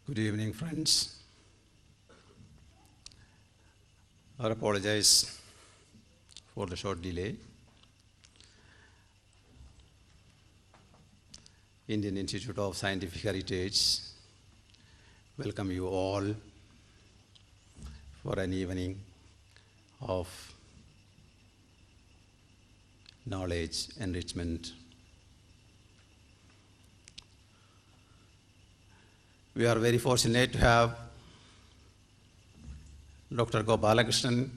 Good evening, friends. I apologize for the short delay. Indian Institute of Scientific Heritage welcome you all for an evening of knowledge enrichment. We are very fortunate to have Dr. Gopalakrishnan,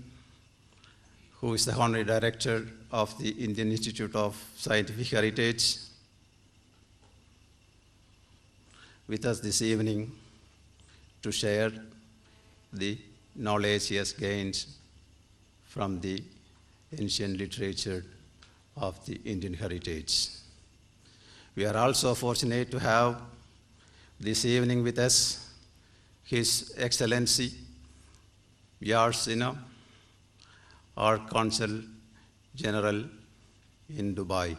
who is the Honorary Director of the Indian Institute of Scientific Heritage, with us this evening to share the knowledge he has gained from the ancient literature of the Indian heritage. We are also fortunate to have this evening with us His Excellency Yarsina, our Consul General in Dubai.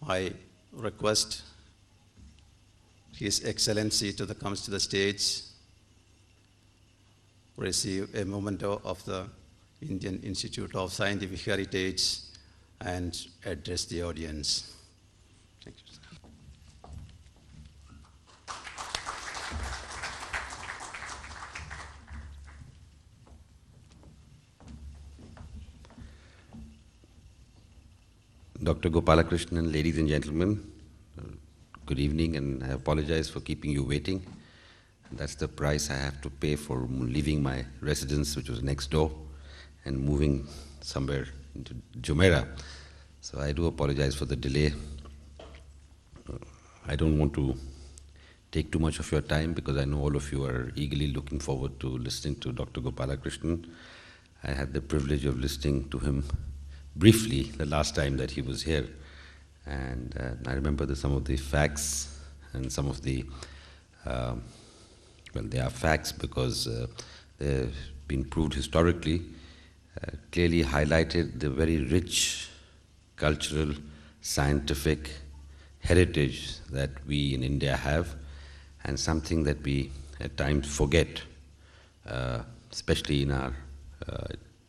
I request His Excellency to come to the stage, receive a memento of the Indian Institute of Scientific Heritage, and address the audience. Thank you, sir. Dr. Gopalakrishnan, ladies and gentlemen, good evening, and I apologize for keeping you waiting. That's the price I have to pay for leaving my residence, which was next door, and moving somewhere into Jumeirah. So I do apologize for the delay. I don't want to take too much of your time because I know all of you are eagerly looking forward to listening to Dr. Gopalakrishnan. I had the privilege of listening to him briefly the last time that he was here, and I remember some of the facts and some of the well, they are facts because they've been proved historically, clearly highlighted the very rich cultural, scientific heritage that we in India have, and something that we at times forget, especially in our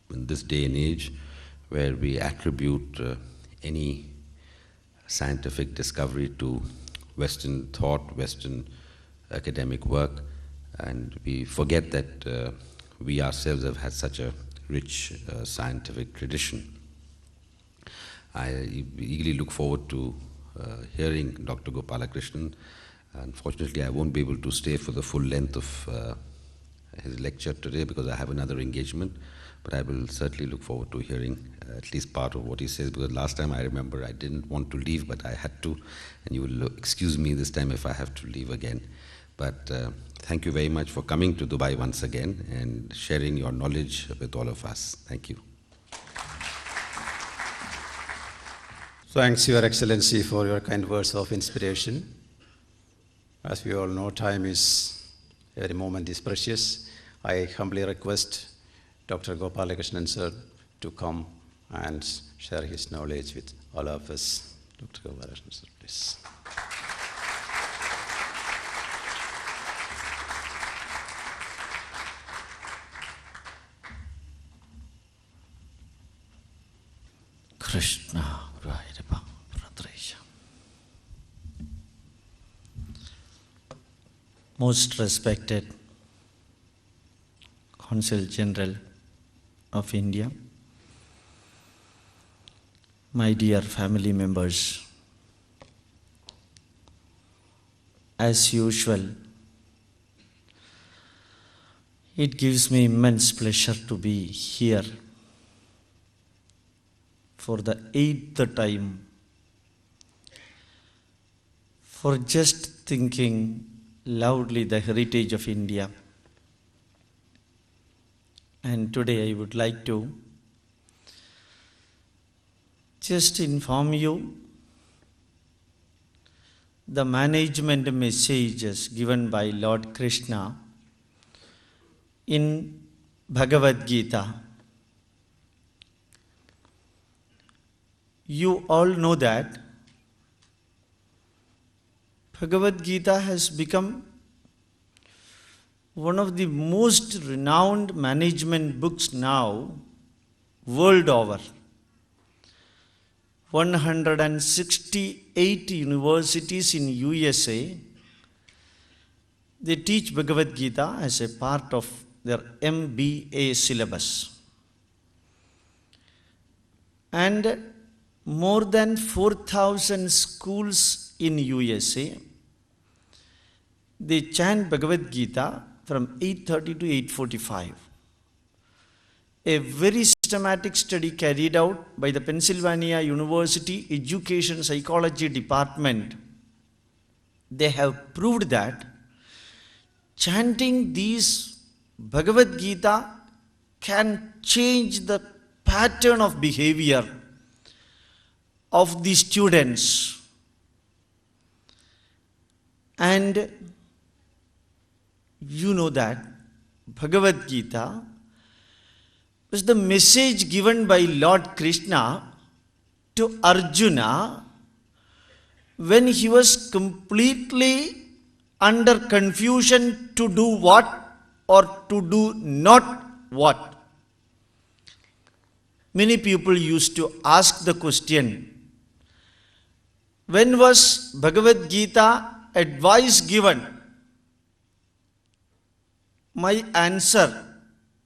in this day and age, where we attribute any scientific discovery to Western thought, Western academic work, and we forget that we ourselves have had such a rich scientific tradition. I eagerly look forward to hearing Dr. Gopalakrishnan. Unfortunately, I won't be able to stay for the full length of his lecture today because I have another engagement, but I will certainly look forward to hearing at least part of what he says, because last time I remember I didn't want to leave, but I had to, and you will excuse me this time if I have to leave again. But thank you very much for coming to Dubai once again and sharing your knowledge with all of us. Thank you. Thanks, Your Excellency, for your kind words of inspiration. As we all know, every moment is precious. I humbly request Dr. Gopalakrishnan, sir, to come and share his knowledge with all of us. Dr. Gopalakrishnan, sir, please. Krishna Vairava Pradresha. Most respected Consul General of India, my dear family members, as usual, it gives me immense pleasure to be here for the 8th time, for just thinking loudly the heritage of India. And today I would like to just inform you the management messages given by Lord Krishna in Bhagavad-Gita. You all know that Bhagavad-Gita has become one of the most renowned management books now, world over. 168 universities in USA, they teach Bhagavad-Gita as a part of their MBA syllabus. And more than 4,000 schools in USA, they chant Bhagavad-Gita from 8:30 to 8:45. A very systematic study carried out by the Pennsylvania University Education Psychology Department, they have proved that chanting these Bhagavad-Gita can change the pattern of behavior of the students. And you know that Bhagavad-Gita was the message given by Lord Krishna to Arjuna when he was completely under confusion to do what or to do not what. Many people used to ask the question, when was Bhagavad-Gita advice given? My answer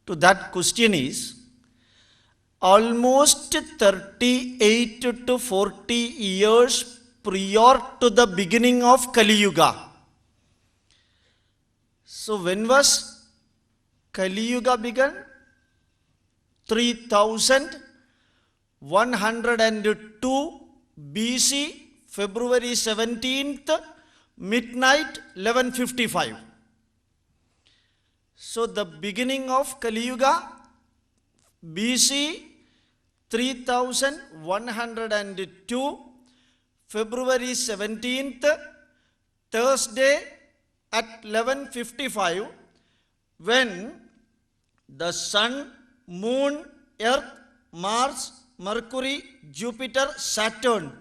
to that question is almost 38 to 40 years prior to the beginning of Kali Yuga. So when was Kali Yuga begun? 3102 BC, February 17th, midnight, 11:55. So the beginning of Kali Yuga, BC 3102, February 17th, Thursday at 11:55, when the sun, moon, earth, Mars, Mercury, Jupiter, Saturn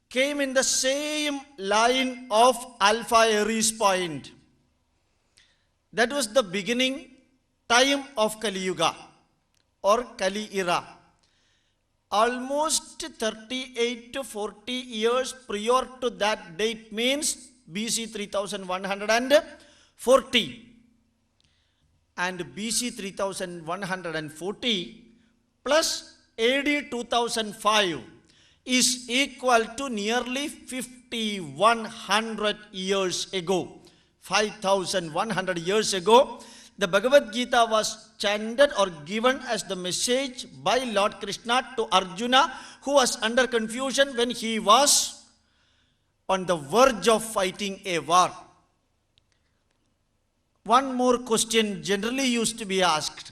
came in the same line of Alpha Aries point. That was the beginning time of Kali Yuga or Kali era. Almost 38 to 40 years prior to that date means BC 3140. And BC 3140 plus AD 2005 is equal to nearly 5,100 years ago. 5,100 years ago, the Bhagavad-Gita was chanted or given as the message by Lord Krishna to Arjuna, who was under confusion when he was on the verge of fighting a war. One more question generally used to be asked.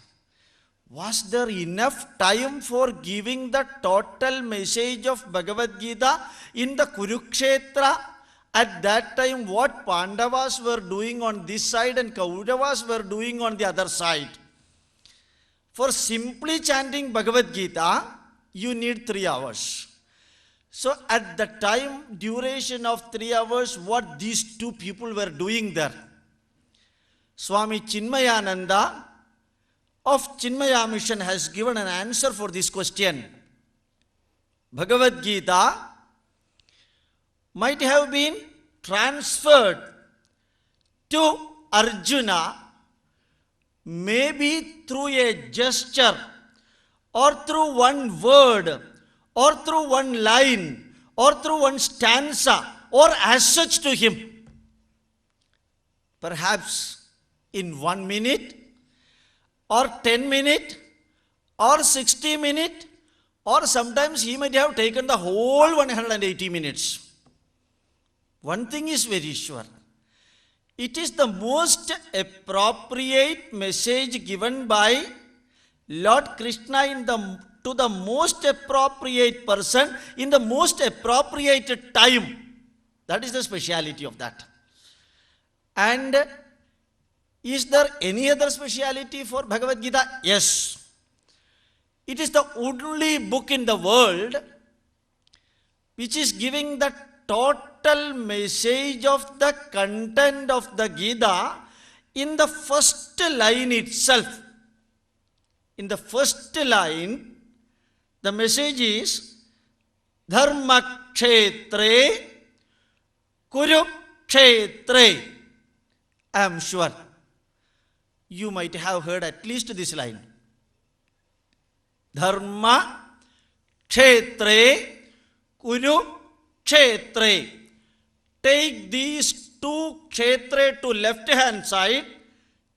Was there enough time for giving the total message of Bhagavad-Gita in the Kurukshetra? At that time, what Pandavas were doing on this side and Kauravas were doing on the other side. For simply chanting Bhagavad-Gita, you need 3 hours. So at the time duration of 3 hours, what these two people were doing there? Swami Chinmayananda of Chinmaya Mission has given an answer for this question. Bhagavad-Gita might have been transferred to Arjuna maybe through a gesture or through one word or through one line or through one stanza or as such to him. Perhaps in 1 minute or 10 minutes or 60 minutes, or sometimes he might have taken the whole 180 minutes. One thing is very sure. It is the most appropriate message given by Lord Krishna to the most appropriate person in the most appropriate time. That is the speciality of that. And is there any other speciality for Bhagavad-Gita? Yes. It is the only book in the world which is giving the total message of the content of the Gita in the first line itself. In the first line, the message is Dharma Kshetre Kurukshetre. I am sure you might have heard at least this line. Dharma Kshetre Kurukshetre. Take these two Kshetre to left hand side,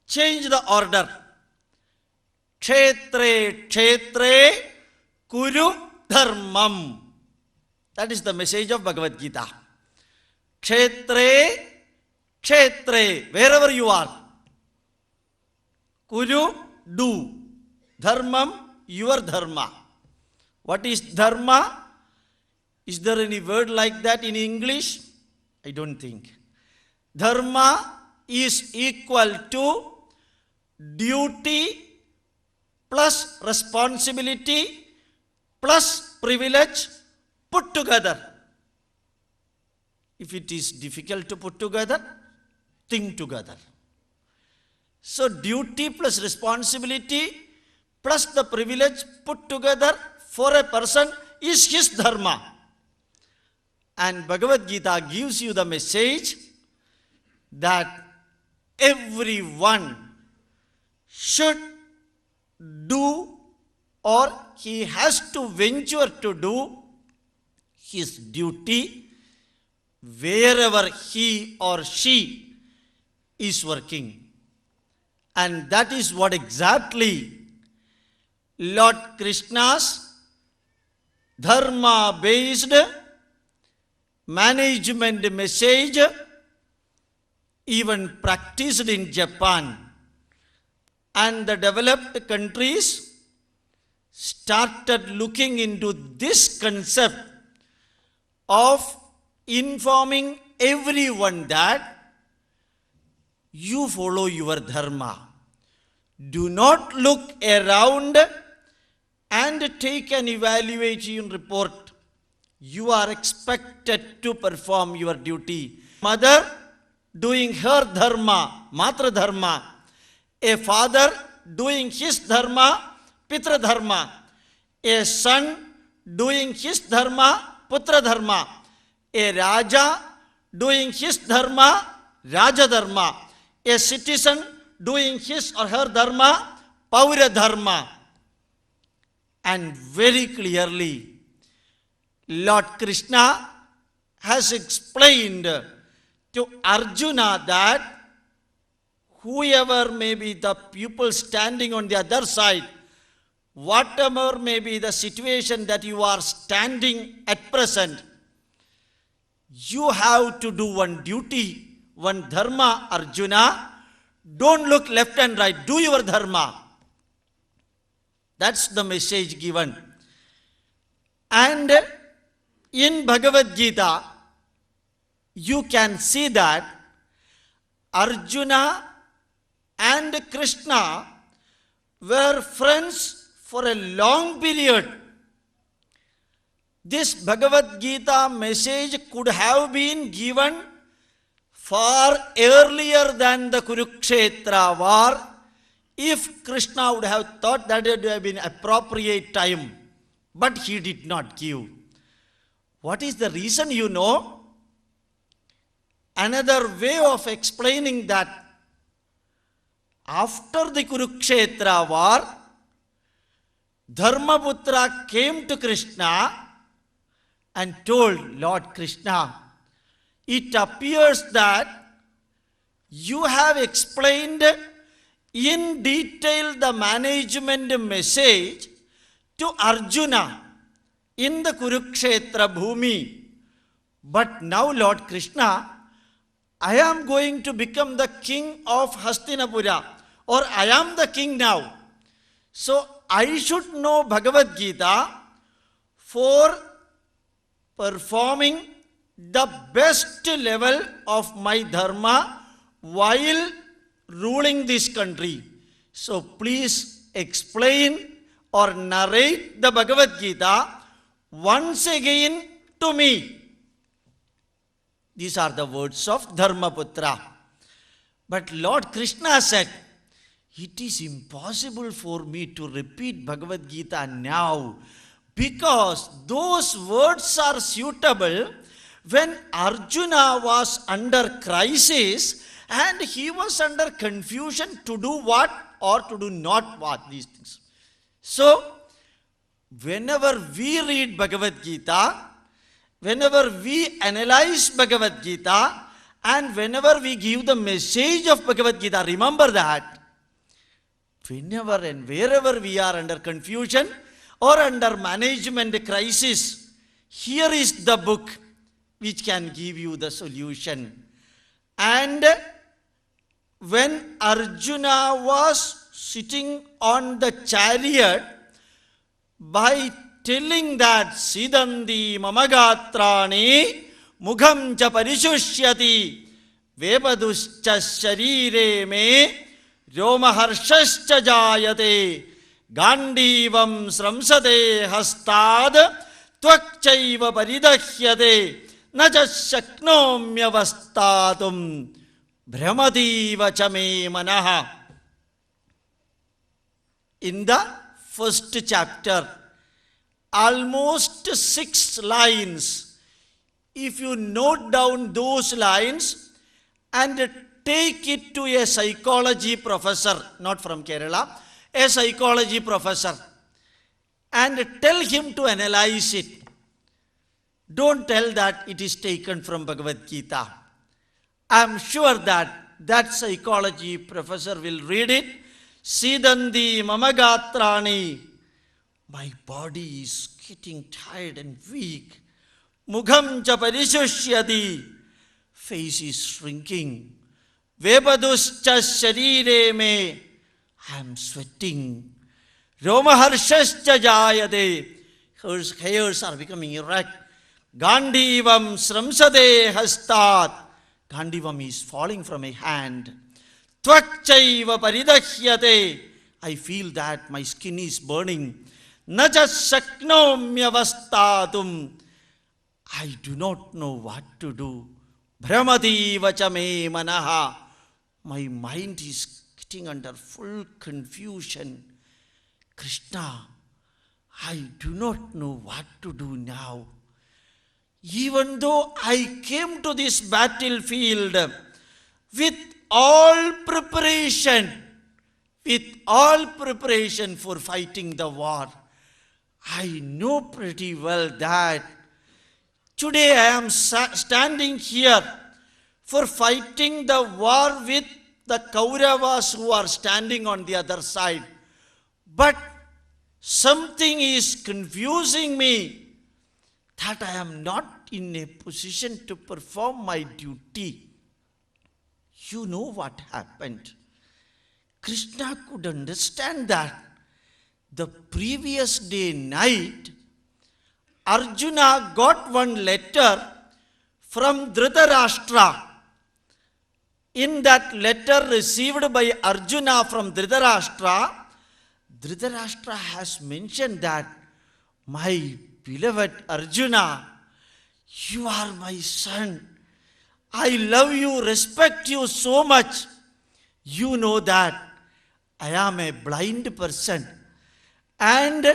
change the order. Kshetre Kshetre Kuru Dharmam. That is the message of Bhagavad-Gita. Kshetre Kshetre, wherever you are. Kuru, do. Dharmam, your dharma. What is dharma? Is there any word like that in English? I don't think. Dharma is equal to duty plus responsibility plus privilege put together. If it is difficult to put together, think together. So duty plus responsibility plus the privilege put together for a person is his dharma. And Bhagavad-Gita gives you the message that everyone should do, or he has to venture to do his duty wherever he or she is working. And that is what exactly Lord Krishna's dharma-based management message, even practiced in Japan, and the developed countries started looking into this concept of informing everyone that you follow your dharma. Do not look around and take an evaluation report. You are expected to perform your duty. Mother doing her dharma, matra dharma. A father doing his dharma, pitra dharma. A son doing his dharma, putra dharma. A raja doing his dharma, raja dharma. A citizen doing his or her dharma, paura dharma. And very clearly, Lord Krishna has explained to Arjuna that whoever may be the pupil standing on the other side, whatever may be the situation that you are standing at present, you have to do one duty, one dharma, Arjuna. Don't look left and right, do your dharma. That's the message given. And in Bhagavad-Gita, you can see that Arjuna and Krishna were friends for a long period. This Bhagavad-Gita message could have been given far earlier than the Kurukshetra war if Krishna would have thought that it would have been appropriate time. But he did not give. What is the reason, you know? Another way of explaining that, after the Kurukshetra war, Dharmaputra came to Krishna and told Lord Krishna, it appears that you have explained in detail the management message to Arjuna in the Kurukshetra Bhumi. But now, Lord Krishna, I am going to become the king of Hastinapura, or I am the king now. So I should know Bhagavad-Gita for performing the best level of my dharma while ruling this country. So please explain or narrate the Bhagavad-Gita once again to me. These are the words of Dharmaputra. But Lord Krishna said, it is impossible for me to repeat Bhagavad-Gita now, because those words are suitable when Arjuna was under crisis and he was under confusion to do what or to do not what, these things. So, whenever we read Bhagavad-Gita, whenever we analyze Bhagavad-Gita, and whenever we give the message of Bhagavad-Gita, remember that whenever and wherever we are under confusion or under management crisis, here is the book which can give you the solution. And when Arjuna was sitting on the chariot, by telling that Sidandi Mamagatrani Mugham cha Parishusyati Vebaduscha Sharire me Romaharshascha Jayate Gandivam Sramsade Hastad Tvakchaiva Paridahyate Najas Shaknomyavastatum Brahmadiva Chame Manaha. In the first chapter, almost 6 lines. If you note down those lines and take it to a psychology professor, not from Kerala, a psychology professor, and tell him to analyze it. Don't tell that it is taken from Bhagavad-Gita. I am sure that that psychology professor will read it. Sidandi Mamagatrani. My body is getting tired and weak. Mugham cha Parishusyati. Face is shrinking. Vebaduscha Sharire me. I am sweating. Romaharshascha Jayate. Hairs are becoming erect. Gandivam Sramsade Hastat. Gandivam is falling from a hand. Tvakchaiva Paridahyate. I feel that my skin is burning. Najas Shaknomyavastatum. I do not know what to do. Brahmadi Vachame Manaha. My mind is getting under full confusion. Krishna, I do not know what to do now. Even though I came to this battlefield with all preparation for fighting the war, I know pretty well that today I am standing here for fighting the war with the Kauravas who are standing on the other side. But something is confusing me that I am not in a position to perform my duty. You know what happened. Krishna could understand that. The previous day night, Arjuna got one letter from Dhritarashtra. In that letter received by Arjuna from Dhritarashtra, Dhritarashtra has mentioned that, my beloved Arjuna, you are my son. I love you, respect you so much. You know that I am a blind person and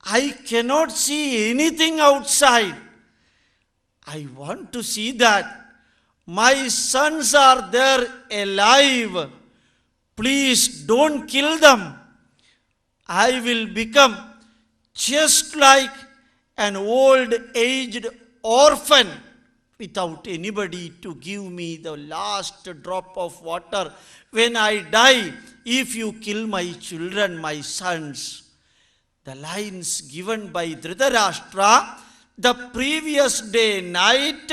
I cannot see anything outside. I want to see that my sons are there alive. Please don't kill them. I will become just like an old-aged orphan without anybody to give me the last drop of water when I die. If you kill my children, my sons. The lines given by Dhritarashtra the previous day night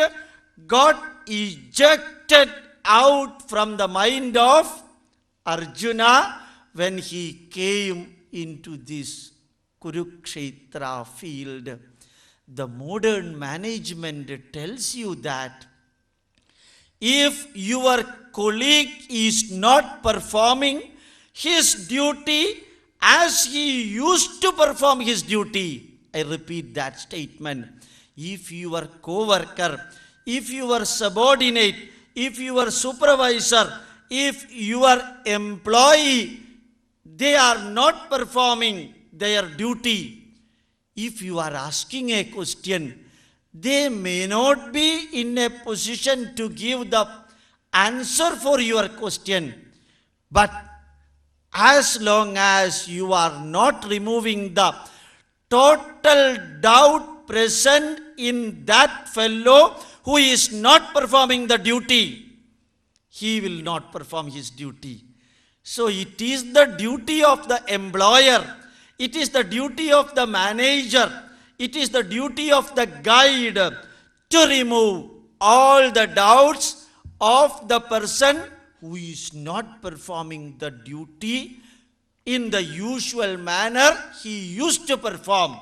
got ejected out from the mind of Arjuna when he came into this Kurukshetra field. The modern management tells you that if your colleague is not performing his duty as he used to perform his duty, I repeat that statement, if your co-worker if your subordinate, if your supervisor, if your employee, they are not performing their duty, if you are asking a question, they may not be in a position to give the answer for your question. But as long as you are not removing the total doubt present in that fellow who is not performing the duty, he will not perform his duty. So it is the duty of the employer, it is the duty of the manager, it is the duty of the guide to remove all the doubts of the person who is not performing the duty in the usual manner he used to perform.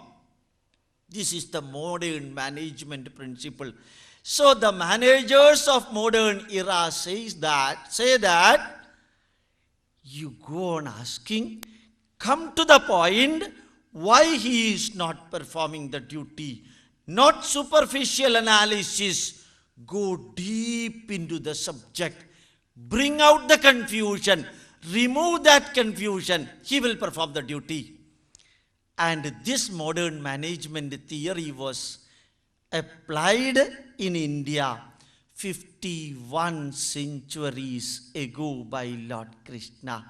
This is the modern management principle. So the managers of modern era say that you go on asking, come to the point why he is not performing the duty. Not superficial analysis. Go deep into the subject. Bring out the confusion. Remove that confusion. He will perform the duty. And this modern management theory was applied in India 51 centuries ago by Lord Krishna.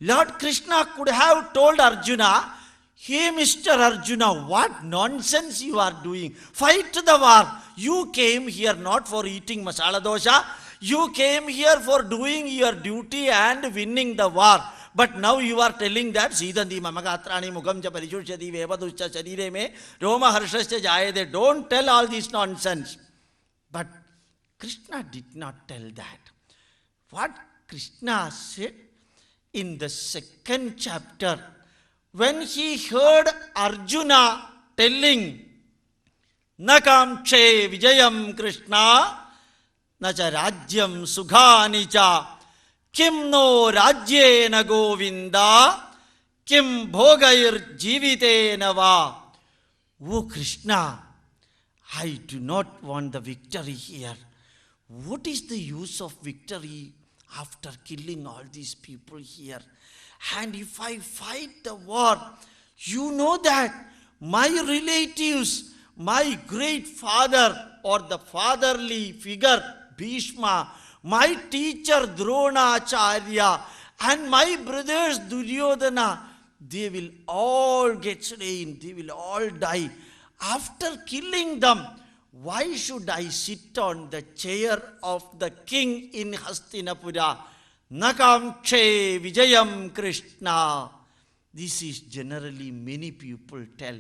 Lord Krishna could have told Arjuna, hey Mr. Arjuna, what nonsense you are doing. Fight the war. You came here not for eating masala dosha. You came here for doing your duty and winning the war. But now you are telling that Siddhanti mamagatrani mugam cha parishushati vevaduscha sharire me roma harshascha jayade. Don't tell all this nonsense. But Krishna did not tell that. What Krishna said in the second chapter, when he heard Arjuna telling, Nakamche vijayam Krishna, nacha rajyam sughani cha, kim no rajyena govinda, kim bhogair jivitena va. Oh Krishna, I do not want the victory here. What is the use of victory after killing all these people here? And if I fight the war, you know that my relatives, my great father or the fatherly figure, Bhishma, my teacher Dronacharya, and my brothers Duryodhana, they will all get slain, they will all die. After killing them, why should I sit on the chair of the king in Hastinapura? Nakamche vijayam Krishna. This is generally many people tell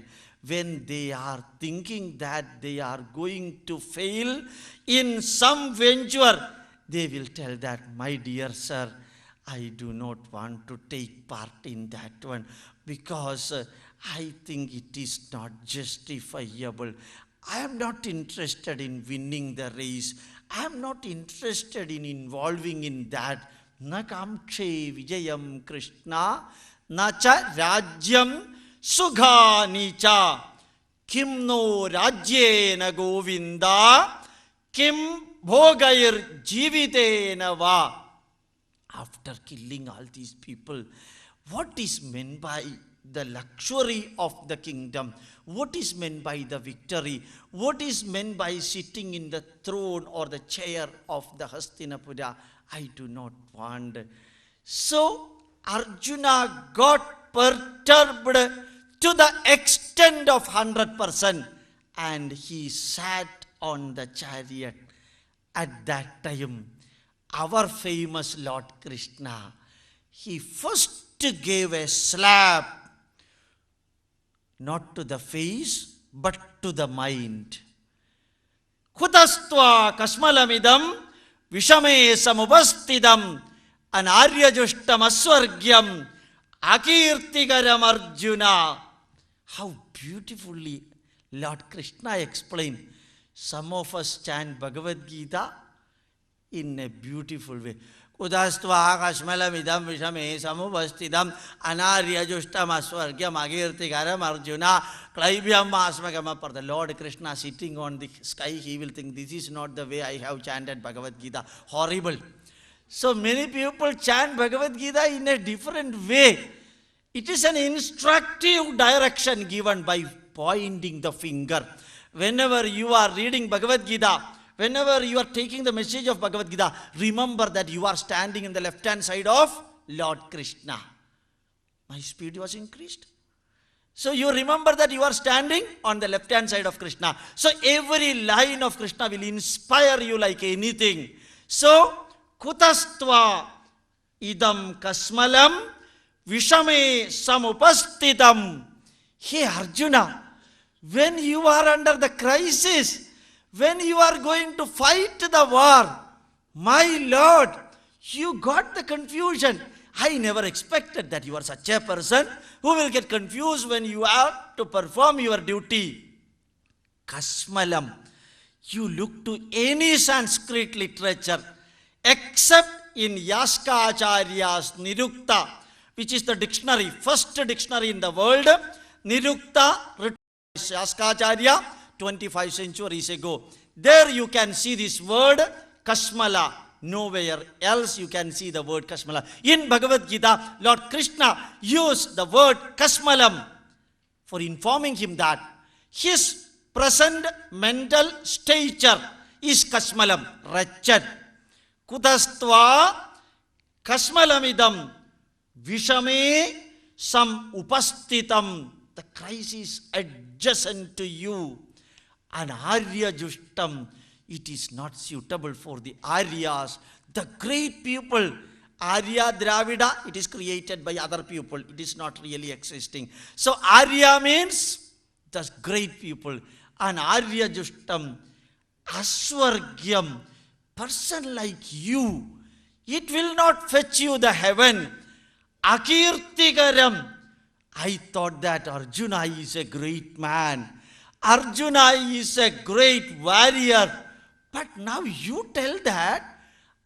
when they are thinking that they are going to fail in some venture. They will tell that, my dear sir, I do not want to take part in that one because I think it is not justifiable. I am not interested in winning the race. I am not interested in involving in that. Nakamche vijayam Krishna, nacha rajyam sughani cha, kim no rajyena govinda, kim bhogair jivitena va. After killing all these people, what is meant by the luxury of the kingdom? What is meant by the victory? What is meant by sitting in the throne or the chair of the Hastinapura? I do not want. So Arjuna got perturbed to the extent of 100%, and he sat on the chariot. At that time, our famous Lord Krishna, he first gave a slap, not to the face, but to the mind. Kutastva kasmalamidam vishame samupastidam anaryajustam aswargyam akirtigaram Arjuna. How beautifully Lord Krishna explained. Some of us chant Bhagavad-Gita in a beautiful way. Kudastva kashmalamidam vishame samupastidam anaryajustam asvargyam agirtikaram Arjuna klaibhyam asmagama. For the Lord Krishna sitting on the sky, he will think, this is not the way I have chanted Bhagavad-Gita. Horrible. So many people chant Bhagavad-Gita in a different way. It is an instructive direction given by pointing the finger. Whenever you are reading Bhagavad-Gita, whenever you are taking the message of Bhagavad-Gita, remember that you are standing in the left-hand side of Lord Krishna. My speed was increased. So you remember that you are standing on the left-hand side of Krishna. So every line of Krishna will inspire you like anything. So, kutastva idam kasmalam vishame samupastitam. Hey Arjuna, when you are under the crisis, when you are going to fight the war, my Lord, you got the confusion. I never expected that you are such a person who will get confused when you are to perform your duty. Kasmalam. You look to any Sanskrit literature except in Yaskacharya's Nirukta, which is the dictionary, first dictionary in the world. Nirukta, written by Yaskacharya 25 centuries ago. There you can see this word Kasmala. Nowhere else you can see the word Kasmala. In Bhagavad-Gita, Lord Krishna used the word Kasmalam for informing him that his present mental stature is Kasmalam, wretched. Kudastva Kasmalamidam Vishame Sam Upastitam. The crisis adjacent to you. And Arya Justam, it is not suitable for the Aryas, the great people. Arya Dravida, it is created by other people. It is not really existing. So Arya means the great people. And Arya Justam, Aswargyam, person like you, it will not fetch you the heaven. Akirtikaram. I thought that Arjuna is a great man. Arjuna is a great warrior. But now you tell that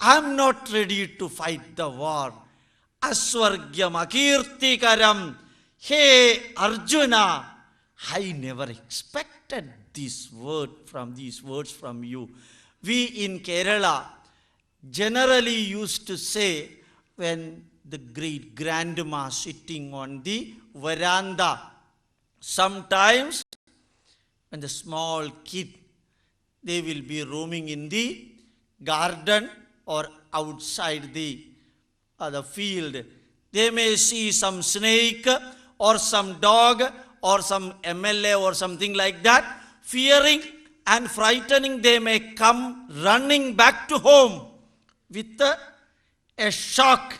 I am not ready to fight the war. Aswargyam akirtikaram. Hey Arjuna, I never expected these words from you. We in Kerala generally used to say, when the great grandma sitting on the veranda, sometimes when the small kid, they will be roaming in the garden or outside the field. They may see some snake or some dog or some MLA or something like that. Fearing and frightening, they may come running back to home with a shock.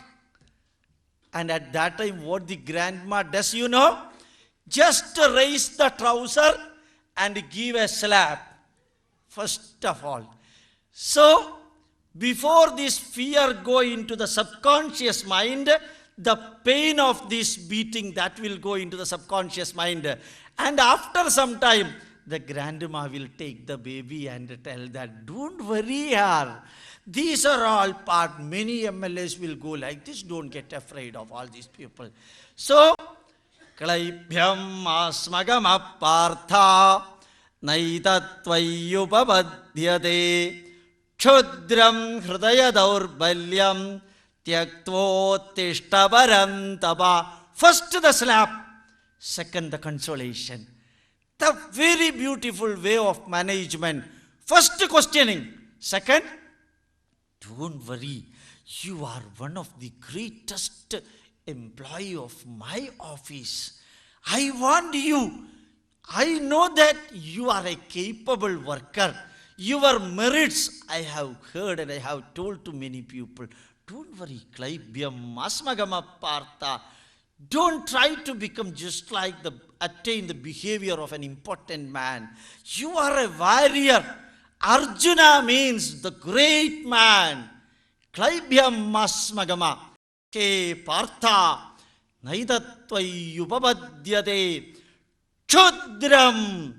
And at that time, what the grandma does, you know? Just raise the trouser and give a slap. First of all. So, before this fear go into the subconscious mind, the pain of this beating, that will go into the subconscious mind. And after some time, the grandma will take the baby and tell that, don't worry, yaar. These are all part. Many MLAs will go like this. Don't get afraid of all these people. So, Klaibhyam asmagam partha naitattvayupapadhyate Kshudram hridaya daurbalyam tyaktvottishtaparam tapa. First the slap, second the consolation. The very beautiful way of management. First questioning, second, don't worry, you are one of the greatest employee of my office. I want you. I know that you are a capable worker. Your merits I have heard and I have told to many people. Don't worry, Klaibhyam Asmagama Partha. Don't try to become just like attain the behavior of an important man. You are a warrior. Arjuna means the great man. Klaibhyam Asmagama. Ke Partha Naidatvayupapadhyate Kshudram.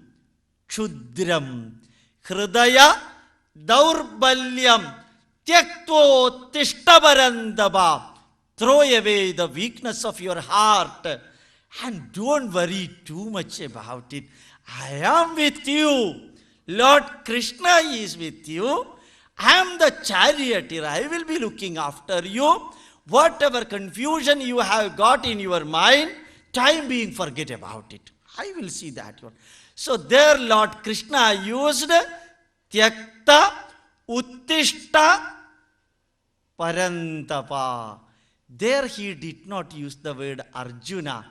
Kshudram. Hridaya Daurbalyam. Tyaktvo tishtabarandaba. Throw away the weakness of your heart and don't worry too much about it. I am with you. Lord Krishna is with you. I am the charioteer. I will be looking after you. Whatever confusion you have got in your mind, time being, forget about it. I will see that one. So there Lord Krishna used Tyakta Uttishta Parantapa. There he did not use the word Arjuna.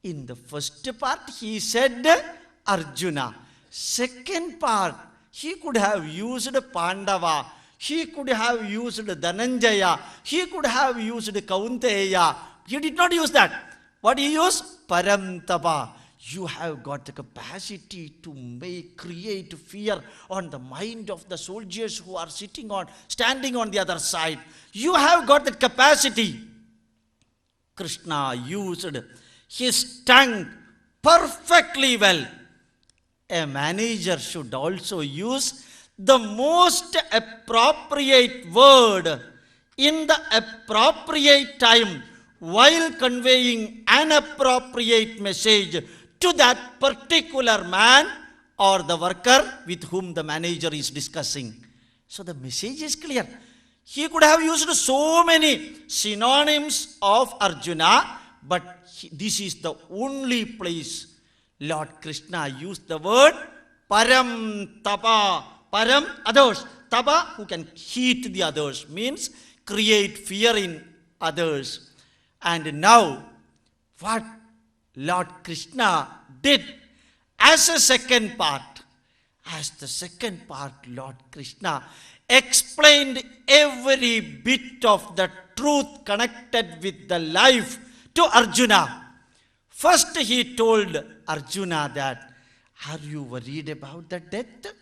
In the first part he said Arjuna. Second part he could have used Pandava. He could have used Dhananjaya. He could have used Kaunteya. He did not use that. What he used? Parantapa. You have got the capacity to create fear on the mind of the soldiers who are standing on the other side. You have got that capacity. Krishna used his tongue perfectly well. A manager should also use the most appropriate word in the appropriate time while conveying an appropriate message to that particular man or the worker with whom the manager is discussing. So the message is clear. He could have used so many synonyms of Arjuna, but this is the only place Lord Krishna used the word Param Tapa. Param, others. Tapa, who can heat the others, means create fear in others. And now, what Lord Krishna did as a second part, Lord Krishna explained every bit of the truth connected with the life to Arjuna. First he told Arjuna that, are you worried about the death?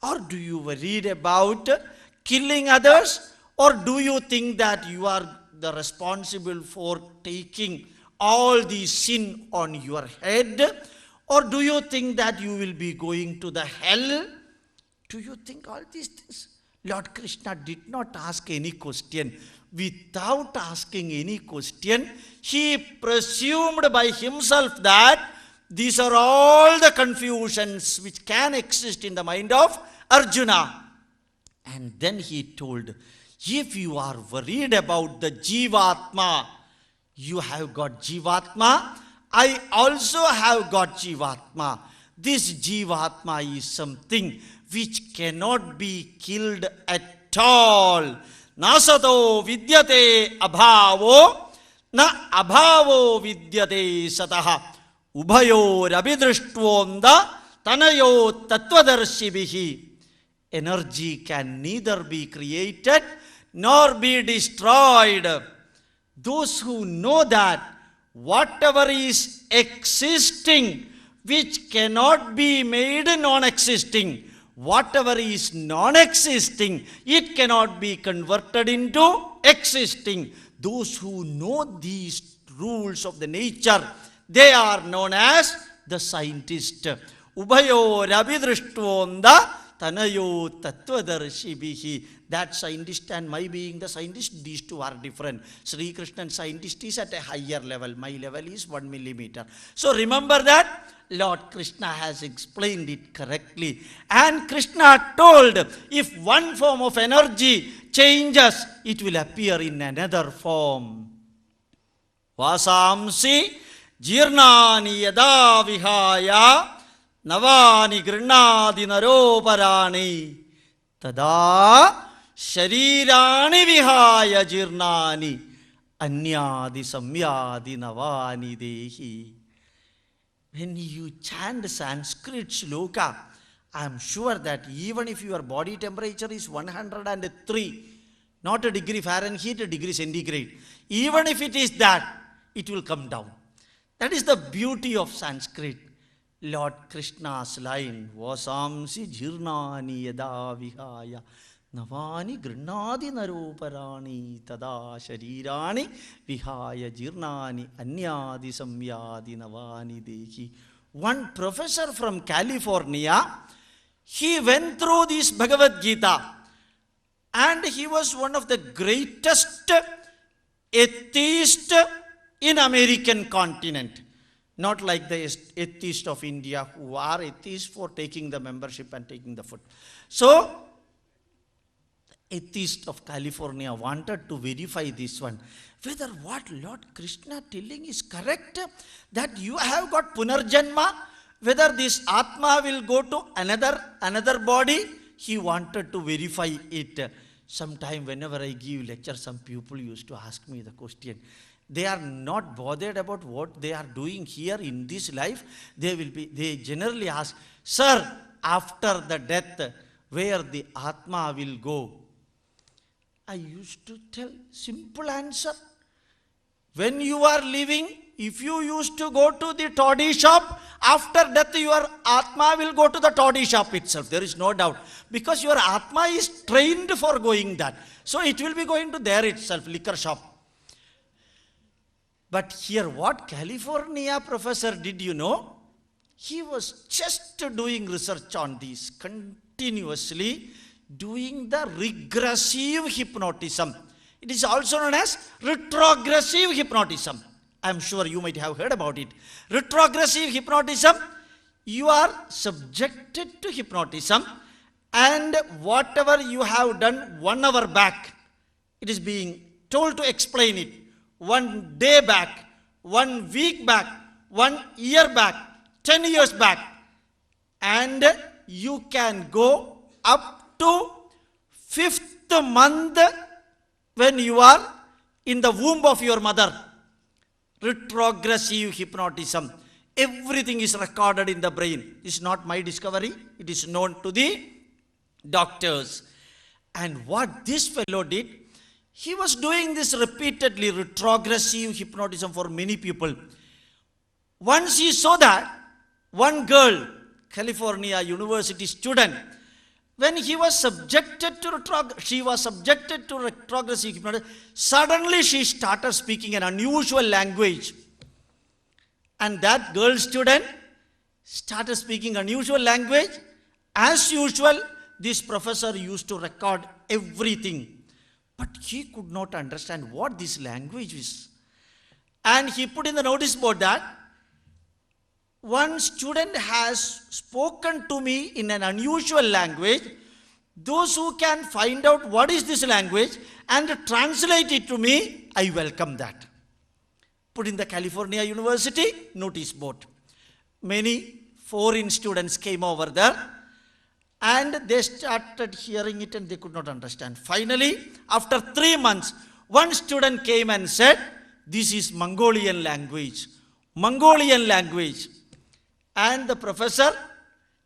Or do you worried about killing others? Or do you think that you are the responsible for taking all the sin on your head? Or do you think that you will be going to the hell? Do you think all these things? Lord Krishna did not ask any question. Without asking any question, he presumed by himself that these are all the confusions which can exist in the mind of Arjuna. And then he told, if you are worried about the Jivatma, you have got Jivatma, I also have got Jivatma. This Jivatma is something which cannot be killed at all. Nasato vidyate abhavo, na abhavo vidyate sataha. Ubhayo rabidrishtvonda tanayo tattvadarshibhihi. Energy can neither be created nor be destroyed. Those who know that whatever is existing, which cannot be made non-existing, whatever is non-existing, it cannot be converted into existing. Those who know these rules of the nature, they are known as the scientist. Ubhayo rabidrishtvonda tanayo tattvadarshibhihi. That scientist and my being the scientist, these two are different. Sri Krishna scientist is at a higher level. My level is 1 millimeter. So remember that Lord Krishna has explained it correctly. And Krishna told, if one form of energy changes, it will appear in another form. Vasamsi jirnani yada vihaya navani grinnadi naroparani tada sharirani vihaya jirnani anyadi samyadi navani dehi. When you chant Sanskrit shloka, I am sure that even if your body temperature is 103, not a degree Fahrenheit, a degree centigrade, even if it is that, it will come down. That is the beauty of Sanskrit. Lord Krishna's line, Vasamsi jirnani yada vihaya navani grinnadi naroparani tada sharirani vihaya jirnani anyadi samyadi navani dehi. One professor from California, he went through this Bhagavad-Gita And he was one of the greatest atheists in American continent. Not like the atheists of India who are atheists for taking the membership and taking the food. So, the atheist of California wanted to verify this one, whether what Lord Krishna telling is correct, that you have got Punarjanma, whether this Atma will go to another body. He wanted to verify it. Sometime whenever I give lecture, some people used to ask me the question. They are not bothered about what they are doing here in this life. They generally ask, sir, after the death, where the Atma will go? I used to tell simple answer. When you are living, if you used to go to the toddy shop, after death your Atma will go to the toddy shop itself. There is no doubt. Because your Atma is trained for going that. So it will be going to there itself, liquor shop. But here what California professor did, you know? He was just doing research on this, continuously doing the regressive hypnotism. It is also known as retrogressive hypnotism. I am sure you might have heard about it. Retrogressive hypnotism, you are subjected to hypnotism, and whatever you have done 1 hour back, it is being told to explain it. 1 day back, 1 week back, 1 year back, 10 years back. And you can go up to 5th month when you are in the womb of your mother. Retrogressive hypnotism. Everything is recorded in the brain. It's not my discovery. It is known to the doctors. And what this fellow did, he was doing this repeatedly, retrogressive hypnotism for many people. Once he saw that, one girl, California University student, when he was subjected to retrogressive hypnotism, suddenly she started speaking an unusual language. And that girl student started speaking unusual language. As usual, this professor used to record everything. But he could not understand what this language is. And he put in the notice board that one student has spoken to me in an unusual language. Those who can find out what is this language and translate it to me, I welcome that. Put in the California University notice board. Many foreign students came over there. And they started hearing it and they could not understand. Finally, after 3 months, one student came and said, this is Mongolian language. Mongolian language. And the professor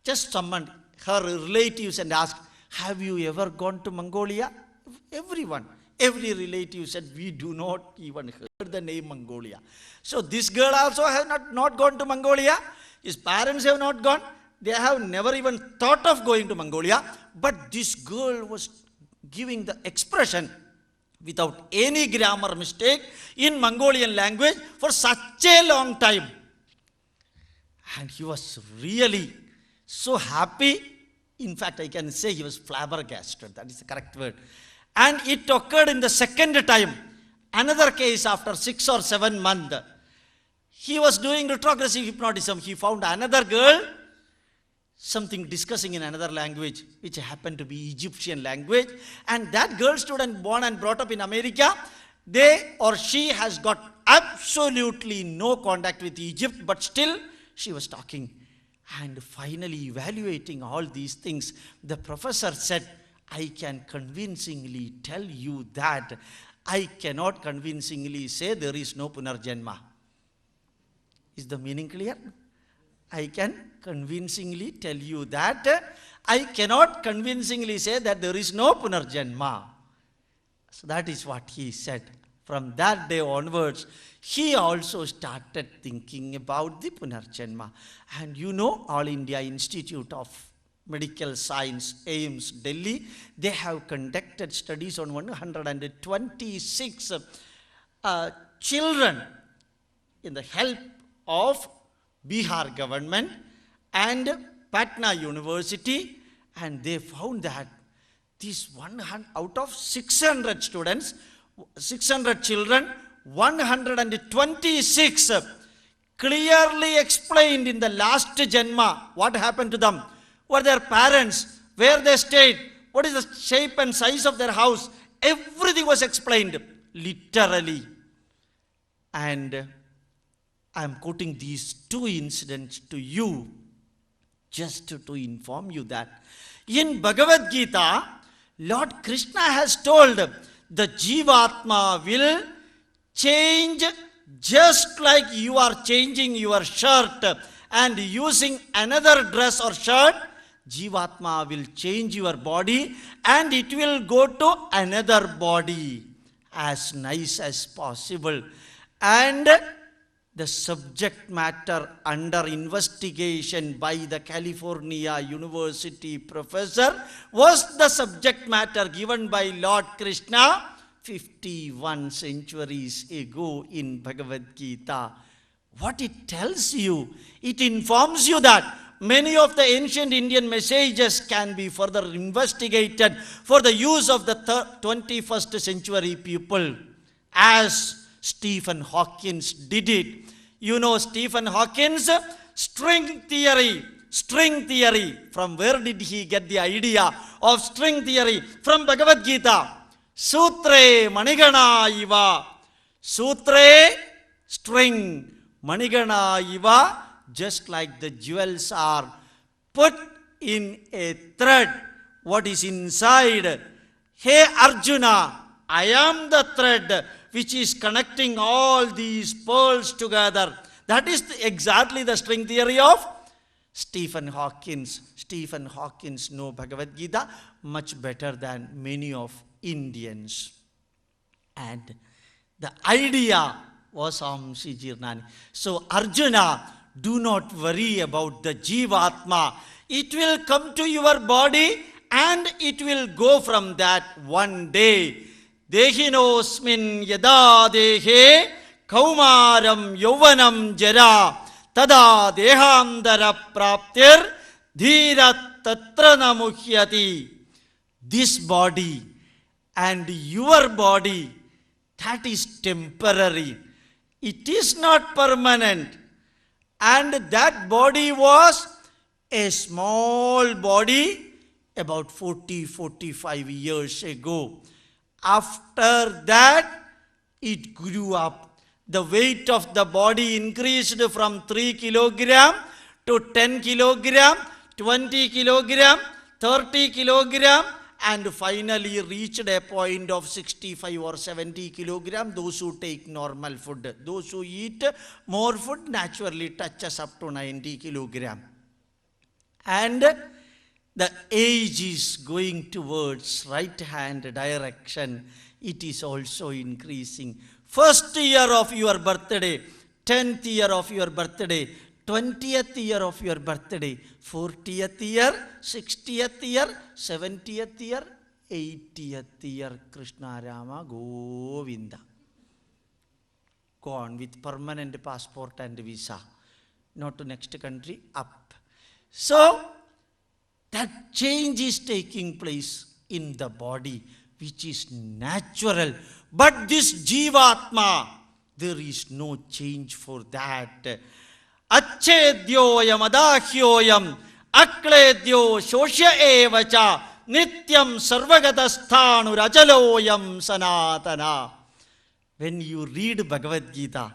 just summoned her relatives and asked, have you ever gone to Mongolia? Every relative said, we do not even heard the name Mongolia. So this girl also has not gone to Mongolia. His parents have not gone. They have never even thought of going to Mongolia. But this girl was giving the expression without any grammar mistake in Mongolian language for such a long time. And he was really so happy. In fact, I can say he was flabbergasted. That is the correct word. And it occurred in the second time. Another case after 6 or 7 months. He was doing retrogressive hypnotism. He found another girl, something discussing in another language, which happened to be Egyptian language. And that girl student born and brought up in America, they or she has got absolutely no contact with Egypt, but still she was talking. And finally, evaluating all these things, the professor said, I can convincingly tell you that I cannot convincingly say there is no Punarjanma. Is the meaning clear? I can convincingly tell you that I cannot convincingly say that there is no Punarjanma. So that is what he said. From that day onwards, he also started thinking about the Punarjanma. And you know, All India Institute of Medical Science, AIMS, Delhi, they have conducted studies on 126 children in the help of Bihar government and Patna University, and they found that These 100, out of 600 students, 600 children, 126 clearly explained in the last Janma what happened to them, were their parents, where they stayed, what is the shape and size of their house. Everything was explained literally. And I am quoting these two incidents to you just to inform you that in Bhagavad-Gita, Lord Krishna has told the Jivatma will change just like you are changing your shirt and using another dress or shirt. Jivatma will change your body and it will go to another body as nice as possible. And the subject matter under investigation by the California University professor was the subject matter given by Lord Krishna 51 centuries ago in Bhagavad-Gita. What it tells you, it informs you that many of the ancient Indian messages can be further investigated for the use of the 21st century people, as Stephen Hawking did it. You know Stephen Hawking's string theory. From where did he get the idea of string theory? From Bhagavad-Gita. Sutre Manigana Iva. Sutre, string. Manigana Iva, just like the jewels are put in a thread. What is inside? Hey Arjuna, I am the thread which is connecting all these pearls together. That is exactly the string theory of Stephen Hawking. Stephen Hawking knows Bhagavad-Gita much better than many of Indians. And the idea was Amsi Jirnani. So Arjuna, do not worry about the Jivatma. It will come to your body and it will go from that one day. Dehinosmin yada dehe kaumaram yauvanam jara tada dehandara praptir dhirat tatra namuhyati. This body and your body, that is temporary. It is not permanent. And that body was a small body about 40-45 years ago. After that, it grew up. The weight of the body increased from 3 kilogram to 10 kilogram, 20 kilogram, 30 kilogram, and finally reached a point of 65 or 70 kilogram. Those who take normal food, those who eat more food naturally touches up to 90 kilogram. And the age is going towards right hand direction. It is also increasing. First year of your birthday, 10th year of your birthday, 20th year of your birthday, 40th year, 60th year, 70th year, 80th year, Krishna Rama Govinda. Gone with permanent passport and visa. Not to next country, up. So, that change is taking place in the body, which is natural. But this Jivatma, there is no change for that. Achedyoyam adahyoyam akledyo shoshya evacha nityam sarvagatasthanu rajaloyam sanatana. When you read Bhagavad-Gita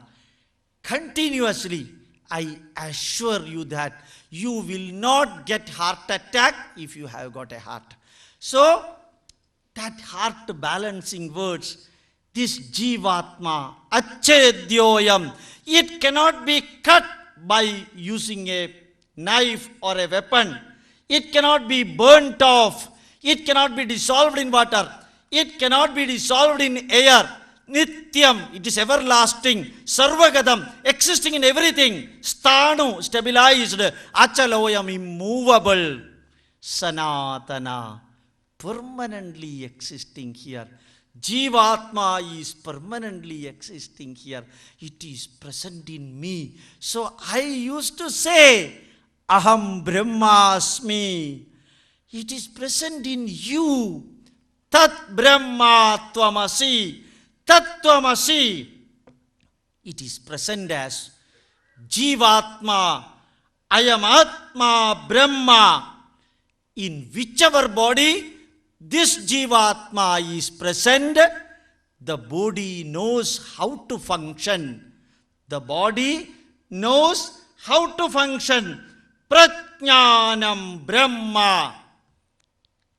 continuously, I assure you that you will not get heart attack if you have got a heart. So, that heart balancing words, this Jivatma, Achedyoyam, it cannot be cut by using a knife or a weapon. It cannot be burnt off. It cannot be dissolved in water. It cannot be dissolved in air. Nityam, it is everlasting. Sarvagadam, existing in everything. Sthanu, stabilized. Achaloyam, immovable. Sanatana, permanently existing here. Jivatma is permanently existing here. It is present in me. So I used to say, Aham Brahmasmi. It is present in you. Tat Brahma Tvamasi. Tat Tvamasi. It is present as Jivatma. I am Atma Brahma. In whichever body this Jivatma is present, the body knows how to function. The body knows how to function. Prajnanam Brahma.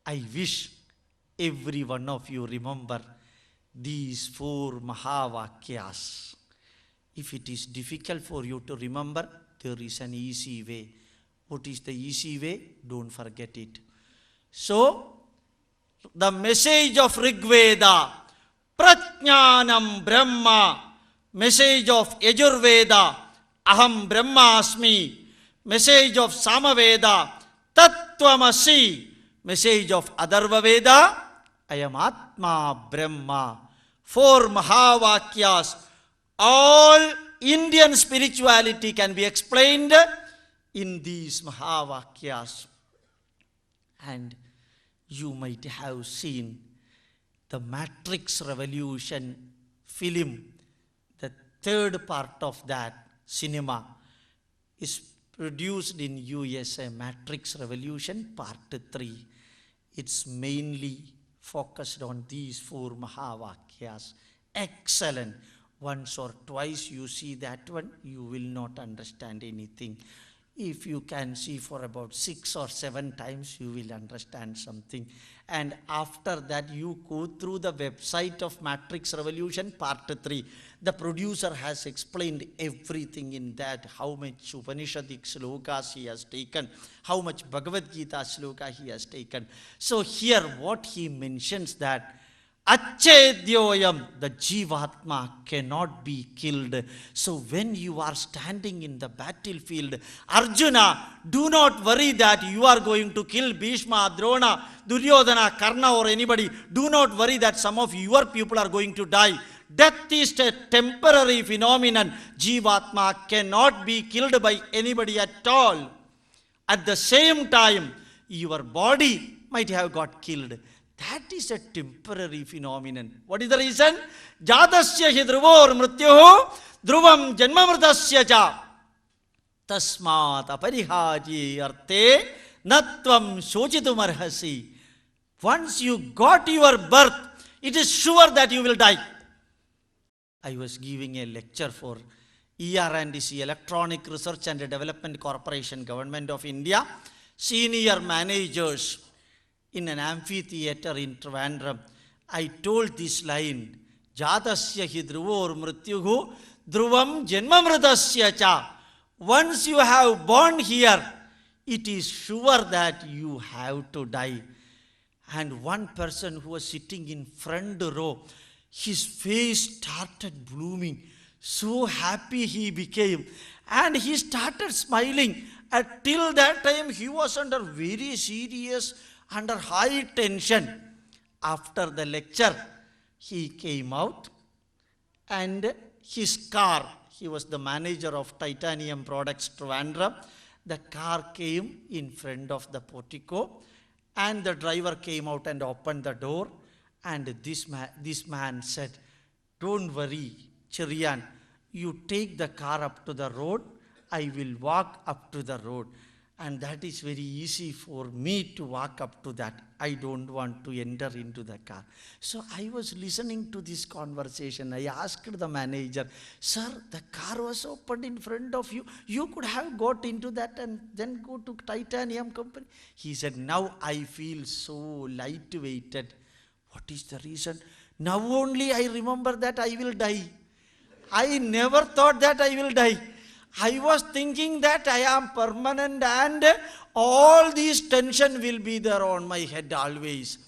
I wish every one of you remember these 4 Mahavakyas. If it is difficult for you to remember, there is an easy way. What is the easy way? Don't forget it. So, the message of Rig Veda, Prajnanam Brahma. Message of Yajurveda, Aham Brahmasmi. Message of Samaveda, Tattvamasi. Message of Atharva Veda, I am Atma Brahma. 4 Mahavakyas. All Indian spirituality can be explained in these Mahavakyas. And you might have seen the Matrix Revolution film. The 3rd part of that cinema is produced in USA, Matrix Revolution Part 3. It's mainly focused on these 4 Mahavakyas. Excellent. Once or twice you see that one, you will not understand anything. If you can see for about 6 or 7 times, you will understand something. And after that, you go through the website of Matrix Revolution Part 3. The producer has explained everything in that, how much Upanishadic slokas he has taken, how much Bhagavad-Gita sloka he has taken. So here what he mentions that Achedyoyam, the Jivatma cannot be killed. So when you are standing in the battlefield, Arjuna, do not worry that you are going to kill Bhishma, Drona, Duryodhana, Karna or anybody. Do not worry that some of your people are going to die. Death is a temporary phenomenon. Jivatma cannot be killed by anybody at all. At the same time, your body might have got killed. That is a temporary phenomenon. What is the reason? Jatasya hi dhruvor mrityuh dhruvam janmamritasya cha tasmat aparihaji arte natvam shochitum arhasi. Once you got your birth, it is sure that you will die. I was giving a lecture for ER&C, Electronic Research and Development Corporation, Government of India, senior managers in an amphitheater in Trivandrum. I told this line, Jatasya hi dhruvor mrityuhu dhruvam janmamritasya cha. Once you have born here, it is sure that you have to die. And one person who was sitting in front row, his face started blooming. So happy he became. And he started smiling. Till that time, he was under very serious, under high tension. After the lecture, he came out and his car, he was the manager of Titanium Products Trivandrum, the car came in front of the portico and the driver came out and opened the door, and this man said, "Don't worry, Chiriyan, you take the car up to the road, I will walk up to the road. And that is very easy for me to walk up to that. I don't want to enter into the car." So I was listening to this conversation. I asked the manager, "Sir, the car was opened in front of you. You could have got into that and then go to Titanium Company." He said, "Now I feel so light-weighted." What is the reason? Now only I remember that I will die. I never thought that I will die. I was thinking that I am permanent and all these tension will be there on my head always.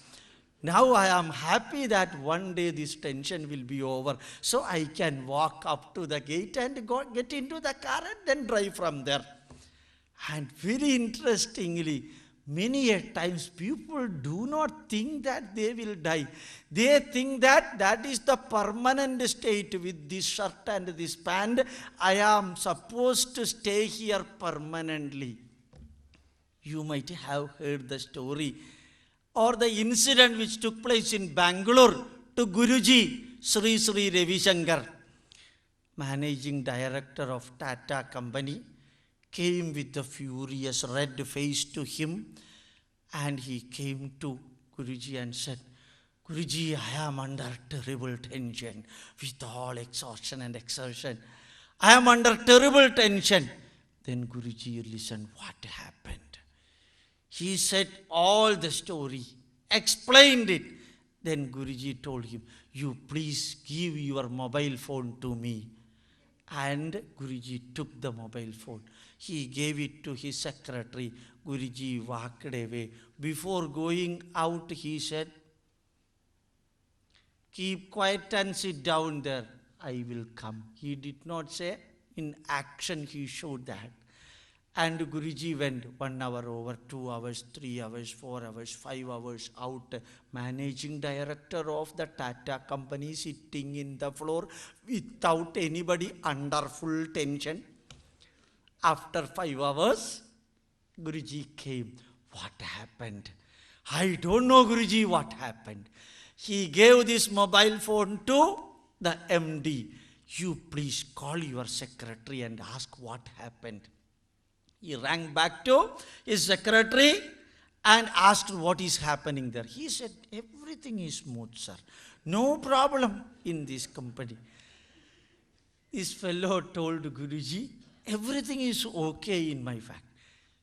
Now I am happy that one day this tension will be over. So I can walk up to the gate and get into the car and then drive from there. And very interestingly, many a times people do not think that they will die. They think that that is the permanent state with this shirt and this pant. I am supposed to stay here permanently. You might have heard the story or the incident which took place in Bangalore to Guruji Sri Sri Ravi Shankar, managing director of Tata company, came with a furious red face to him, and he came to Guruji and said, Guruji, I am under terrible tension with all exhaustion and exertion. I am under terrible tension. Then Guruji listened, what happened? He said all the story, explained it. Then Guruji told him, you please give your mobile phone to me. And Guruji took the mobile phone. He gave it to his secretary. Guruji walked away. Before going out, he said, keep quiet and sit down there. I will come. He did not say. In action, he showed that. And Guruji went 1 hour over, 2 hours, 3 hours, 4 hours, 5 hours out. Managing director of the Tata company sitting in the floor without anybody, under full tension. After 5 hours, Guruji came. What happened? I don't know, Guruji, what happened. He gave this mobile phone to the MD. You please call your secretary and ask what happened. He rang back to his secretary and asked what is happening there. He said, everything is smooth, sir. No problem in this company. This fellow told Guruji, everything is okay in my factory.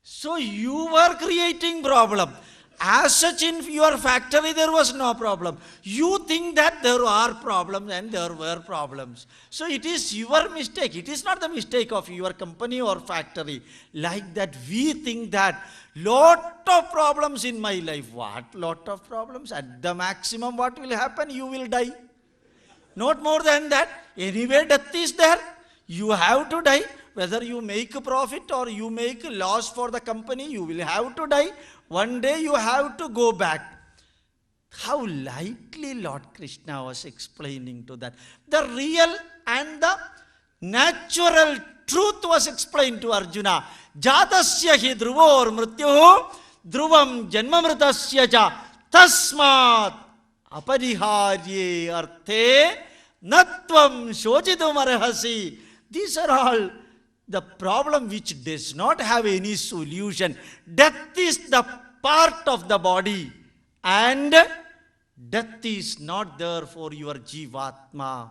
So you were creating problem. As such, in your factory, there was no problem. You think that there are problems and there were problems. So it is your mistake. It is not the mistake of your company or factory. Like that, we think that lot of problems in my life. What lot of problems? At the maximum, what will happen? You will die. Not more than that. Anyway, death is there. You have to die. Whether you make a profit or you make a loss for the company, you will have to die. One day you have to go back. How lightly Lord Krishna was explaining to that. The real and the natural truth was explained to Arjuna. Jatasya hi dhruvor mrityuh dhruvam janmamritasya cha tasmat apariharye arthe natvam shochitum arhasi. These are all the problem which does not have any solution. Death is the part of the body, and death is not there for your Jivatma.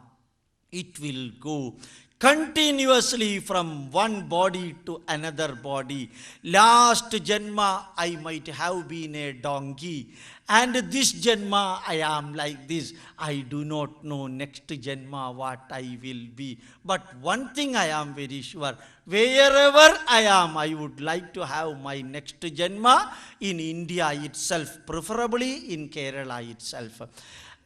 It will go continuously from one body to another body. Last Janma, I might have been a donkey. And this Janma, I am like this. I do not know next Janma what I will be. But one thing I am very sure. Wherever I am, I would like to have my next Janma in India itself, preferably in Kerala itself.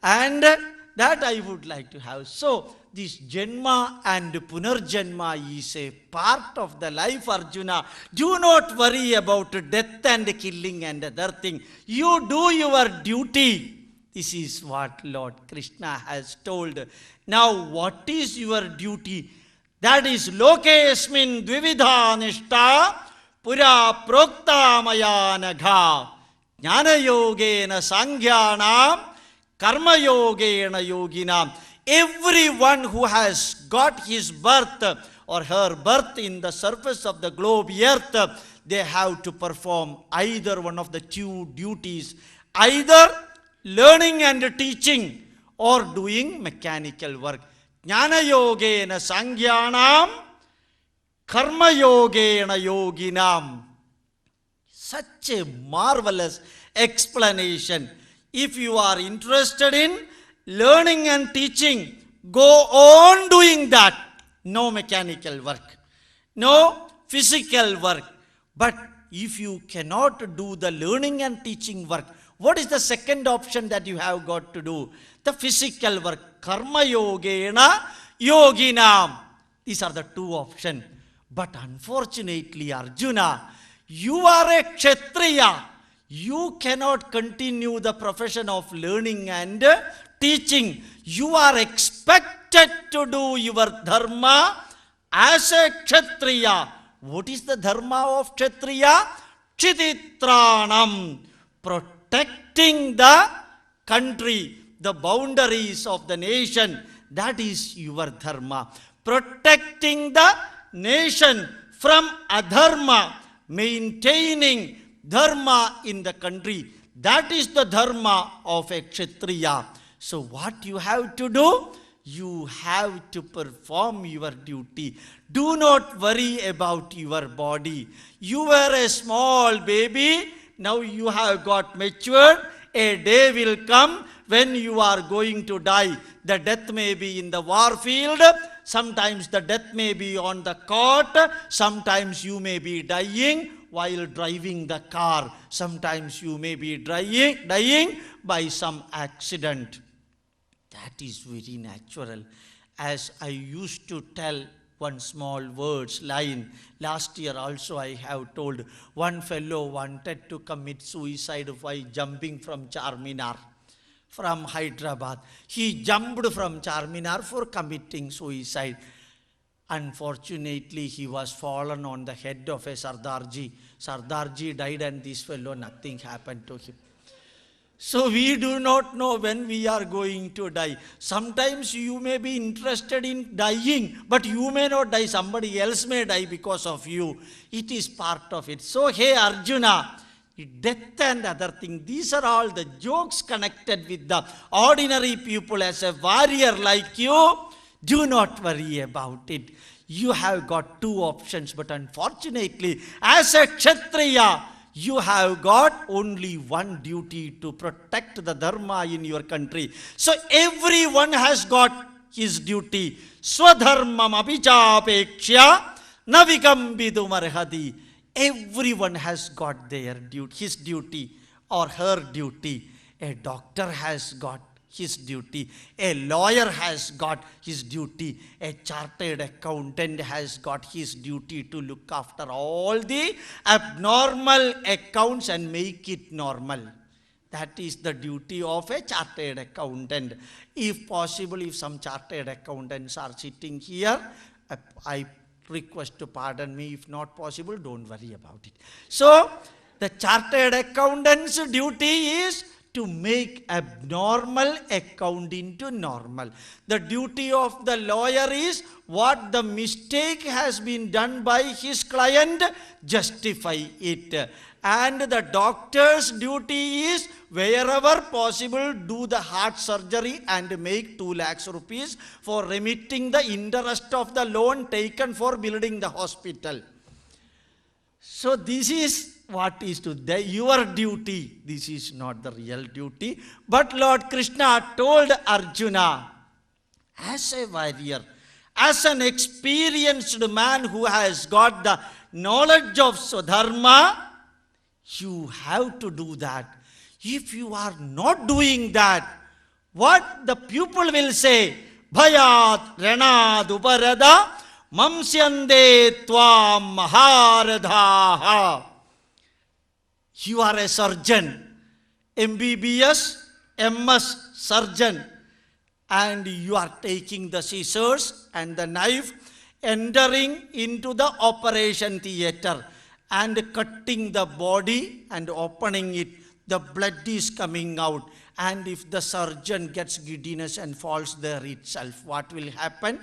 And that I would like to have. So, this Janma and Punarjanma is a part of the life, Arjuna. Do not worry about death and killing and other thing. You do your duty. This is what Lord Krishna has told. Now, what is your duty? That is Lokesmin Dvividha Nishta Pura Prokta Maya Nagha Jnana Yogena Sanghyanam Karma Yogena Yoginam. Everyone who has got his birth or her birth in the surface of the globe earth, they have to perform either one of the two duties, either learning and teaching or doing mechanical work. Jnana Yogena Sanghyanam Karma Yogena Yoginam. Such a marvelous explanation. If you are interested in learning and teaching, go on doing that. No mechanical work, no physical work. But if you cannot do the learning and teaching work, what is the second option that you have got to do? The physical work. Karma Yogena Yoginam. These are the two options. But unfortunately, Arjuna, you are a Kshatriya. You cannot continue the profession of learning and teaching. You are expected to do your dharma as a Kshatriya. What is the dharma of Kshatriya? Kshititranam, protecting the country, the boundaries of the nation. That is your dharma. Protecting the nation from adharma, maintaining dharma in the country. That is the dharma of a Kshatriya. So what you have to do? You have to perform your duty. Do not worry about your body. You were a small baby. Now you have got matured. A day will come when you are going to die. The death may be in the war field. Sometimes the death may be on the cot. Sometimes you may be dying while driving the car. Sometimes you may be dying by some accident. That is very natural. As I used to tell one small words line, last year also I have told, one fellow wanted to commit suicide by jumping from Charminar, from Hyderabad. He jumped from Charminar for committing suicide. Unfortunately, he was fallen on the head of a Sardarji. Sardarji died and this fellow, nothing happened to him. So we do not know when we are going to die. Sometimes you may be interested in dying, but you may not die. Somebody else may die because of you. It is part of it. So, hey Arjuna, death and other things, these are all the jokes connected with the ordinary people. As a warrior like you, do not worry about it. You have got two options, but unfortunately, as a Kshatriya, you have got only one duty, to protect the dharma in your country. So everyone has got his duty. Swadharmam apichapekshya navikambidum arhati. Everyone has got their duty, his duty or her duty. A doctor has got his duty. A lawyer has got his duty. A chartered accountant has got his duty to look after all the abnormal accounts and make it normal. That is the duty of a chartered accountant. If possible, if some chartered accountants are sitting here, I request to pardon me. If not possible, don't worry about it. So, the chartered accountant's duty is to make abnormal account into normal. The duty of the lawyer is what the mistake has been done by his client, justify it. And the doctor's duty is wherever possible do the heart surgery and make 2 lakhs rupees for remitting the interest of the loan taken for building the hospital. So this is what is to your duty. This is not the real duty. But Lord Krishna told Arjuna, as a warrior, as an experienced man who has got the knowledge of Swadharma, you have to do that. If you are not doing that, what the pupil will say? Bhayat ranad uparada mamsyande tvam maharadhaha. You are a surgeon, MBBS, MS surgeon, and you are taking the scissors and the knife, entering into the operation theater and cutting the body and opening it. The blood is coming out, and if the surgeon gets giddiness and falls there itself, what will happen?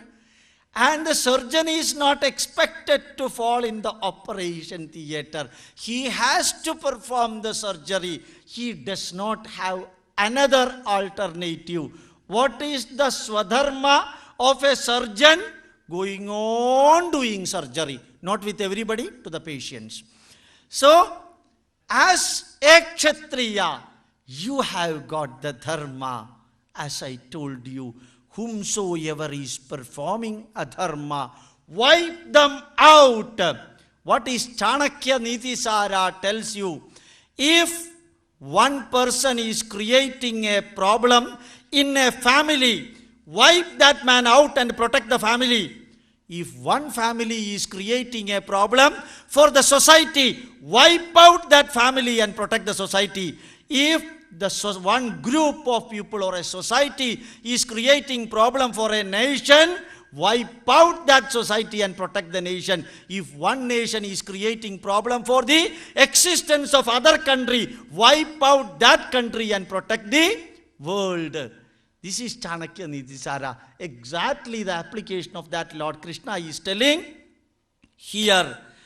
And the surgeon is not expected to fall in the operation theater. He has to perform the surgery. He does not have another alternative. What is the Swadharma of a surgeon? Going on doing surgery. Not with everybody, to the patients. So, as a Kshatriya, you have got the Dharma, as I told you. Whomsoever is performing adharma, wipe them out. What is Chanakya Nitisara tells you? If one person is creating a problem in a family, wipe that man out and protect the family. If one family is creating a problem for the society, wipe out that family and protect the society. If one group of people or a society is creating problem for a nation, wipe out that society and protect the nation. If one nation is creating problem for the existence of other country, wipe out that country and protect the world. This is Chanakya Nitisara. Exactly the application of that Lord Krishna is telling here.